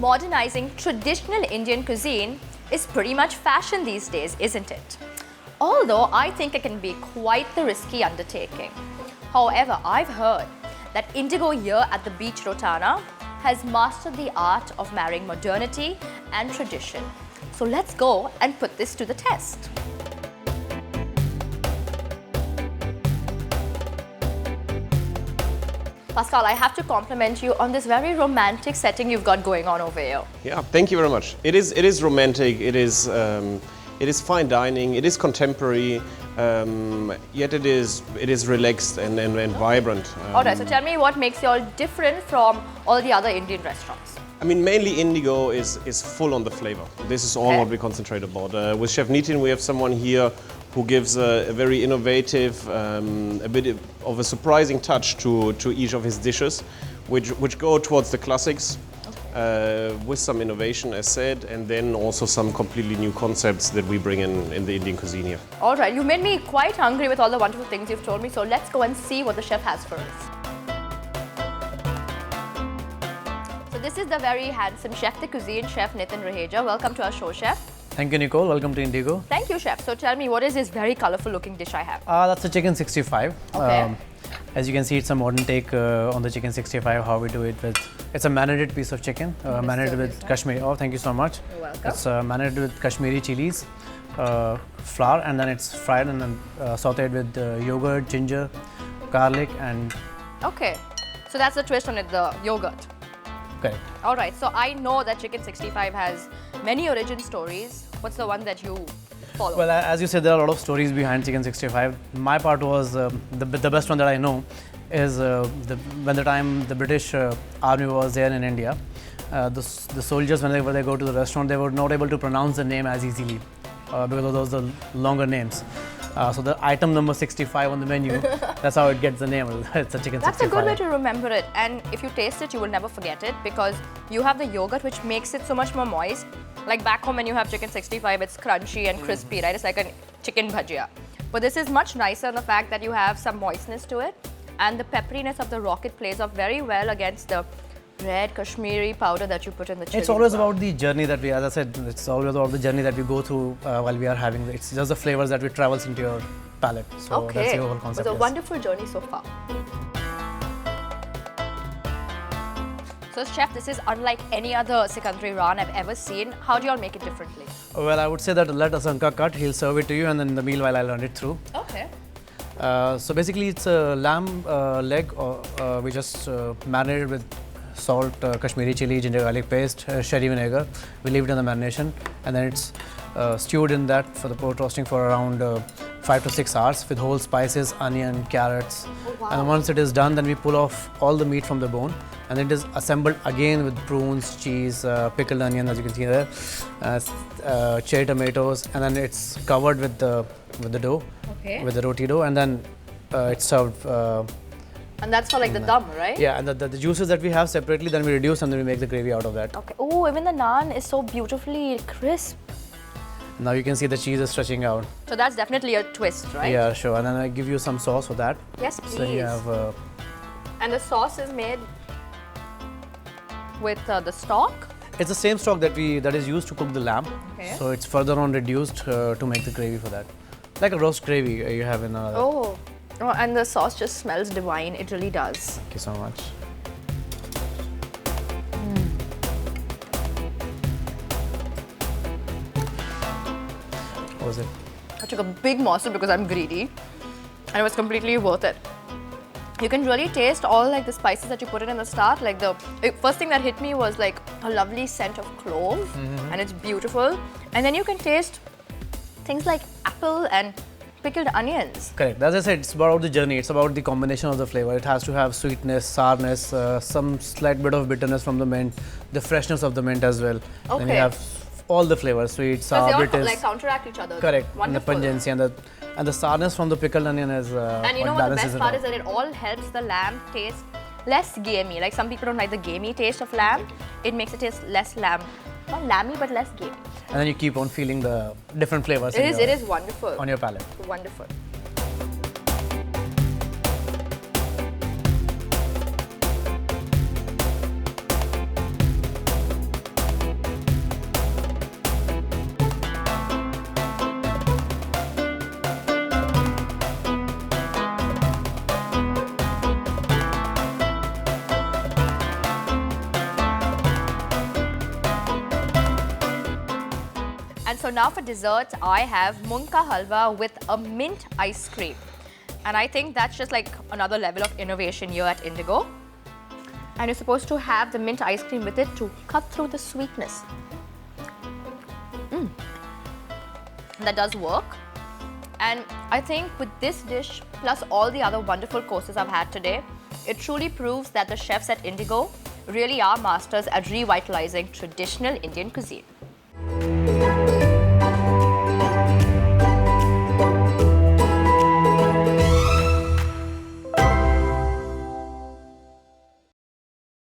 modernizing traditional Indian cuisine is pretty much fashion these days, isn't it? Although I think it can be quite the risky undertaking. However, I've heard that Indigo here at the beach Rotana has mastered the art of marrying modernity and tradition. So let's go and put this to the test. Pascal, I have to compliment you on this very romantic setting you've got going on over here. Yeah, thank you very much. It is romantic. It is fine dining. It is contemporary. Yet it is relaxed and vibrant. All right. So tell me what makes you all different from all the other Indian restaurants. I mean, mainly Indigo is full on the flavor. This is all what we concentrate about. With Chef Nitin, we have someone here who gives a very innovative, a bit of a surprising touch to each of his dishes, which go towards the classics, with some innovation, as said, and then also some completely new concepts that we bring in the Indian cuisine here. All right, you made me quite hungry with all the wonderful things you've told me, so let's go and see what the chef has for us. So this is the very handsome chef de cuisine, Chef Nitin Raheja. Welcome to our show, Chef. Thank you, Nicole. Welcome to Indigo. Thank you, Chef. So tell me, what is this very colorful looking dish I have? That's a chicken 65. Okay. As you can see, it's a modern take on the chicken 65, how we do it with, it's a marinated piece of chicken, marinated with Kashmiri. Oh, thank you so much. You're welcome. It's marinated with Kashmiri chilies, flour, and then it's fried and then sauteed with yogurt, ginger, garlic, and... Okay. So that's the twist on it, the yogurt. Correct. All right. So I know that chicken 65 has many origin stories. What's the one that you follow? Well, as you said, there are a lot of stories behind chicken 65. My part was the best one that I know is when the time the British army was there in India, the soldiers, whenever they go to the restaurant, they were not able to pronounce the name as easily because of those longer names. So the item number 65 on the menu, that's how it gets the name. It's a chicken 65. That's a good way to remember it. And if you taste it, you will never forget it because you have the yogurt which makes it so much more moist. Like back home when you have chicken 65, it's crunchy and crispy, right? It's like a chicken bhajia. But this is much nicer in the fact that you have some moistness to it. And the pepperiness of the rocket plays off very well against the red Kashmiri powder that you put in the chili. It's always about the journey that we, as I said, it's always about the journey that we go through while we are having. It's just the flavors that we travels into your palate. So that's the whole concept. It's a wonderful journey so far. So Chef, this is unlike any other Sikandari Ran I've ever seen. How do you all make it differently? Well, I would say that let Asanka cut, he'll serve it to you, and then in the meanwhile I'll run it through. Okay. So basically it's a lamb leg, we just marinated with salt, Kashmiri chili, ginger garlic paste, sherry vinegar. We leave it in the marination, and then it's stewed in that for the pot roasting for around 5 to 6 hours with whole spices, onion, carrots. Oh, wow. And once it is done, then we pull off all the meat from the bone, and it is assembled again with prunes, cheese, pickled onion, as you can see there, cherry tomatoes, and then it's covered with the dough, with the roti dough, and then it's served. And that's for like the dum, right? Yeah, and the juices that we have separately, then we reduce and then we make the gravy out of that. Okay. Oh, even the naan is so beautifully crisp. Now you can see the cheese is stretching out. So that's definitely a twist, right? Yeah, sure. And then I give you some sauce for that. Yes, please. So you have... and the sauce is made with the stock? It's the same stock that is used to cook the lamb. Okay. So it's further on reduced to make the gravy for that. Like a roast gravy you have in a... Oh, and the sauce just smells divine. It really does. Thank you so much. What was it? I took a big morsel because I'm greedy, and it was completely worth it. You can really taste all like the spices that you put in the start. Like the first thing that hit me was like a lovely scent of clove, and it's beautiful. And then you can taste things like apple and pickled onions. Correct. As I said, it's about the journey. It's about the combination of the flavor. It has to have sweetness, sourness, some slight bit of bitterness from the mint, the freshness of the mint as well. Okay. Then you have all the flavors, sweet, sour, Because they bitter. all like counteract each other. Correct. Wonderful. And the pungency and the sourness from the pickled onion is and you know what what the balances best it part out. is that it all helps the lamb taste less gamey. Like some people don't like the gamey taste of lamb. It makes it taste less lamb. Not lamby, but less gamey. And then you keep on feeling the different flavors It is wonderful. on your palate. Wonderful. So now for dessert, I have mung ka halwa with a mint ice cream. And I think that's just like another level of innovation here at Indigo. And you're supposed to have the mint ice cream with it to cut through the sweetness. That does work. And I think with this dish, plus all the other wonderful courses I've had today, it truly proves that the chefs at Indigo really are masters at revitalizing traditional Indian cuisine.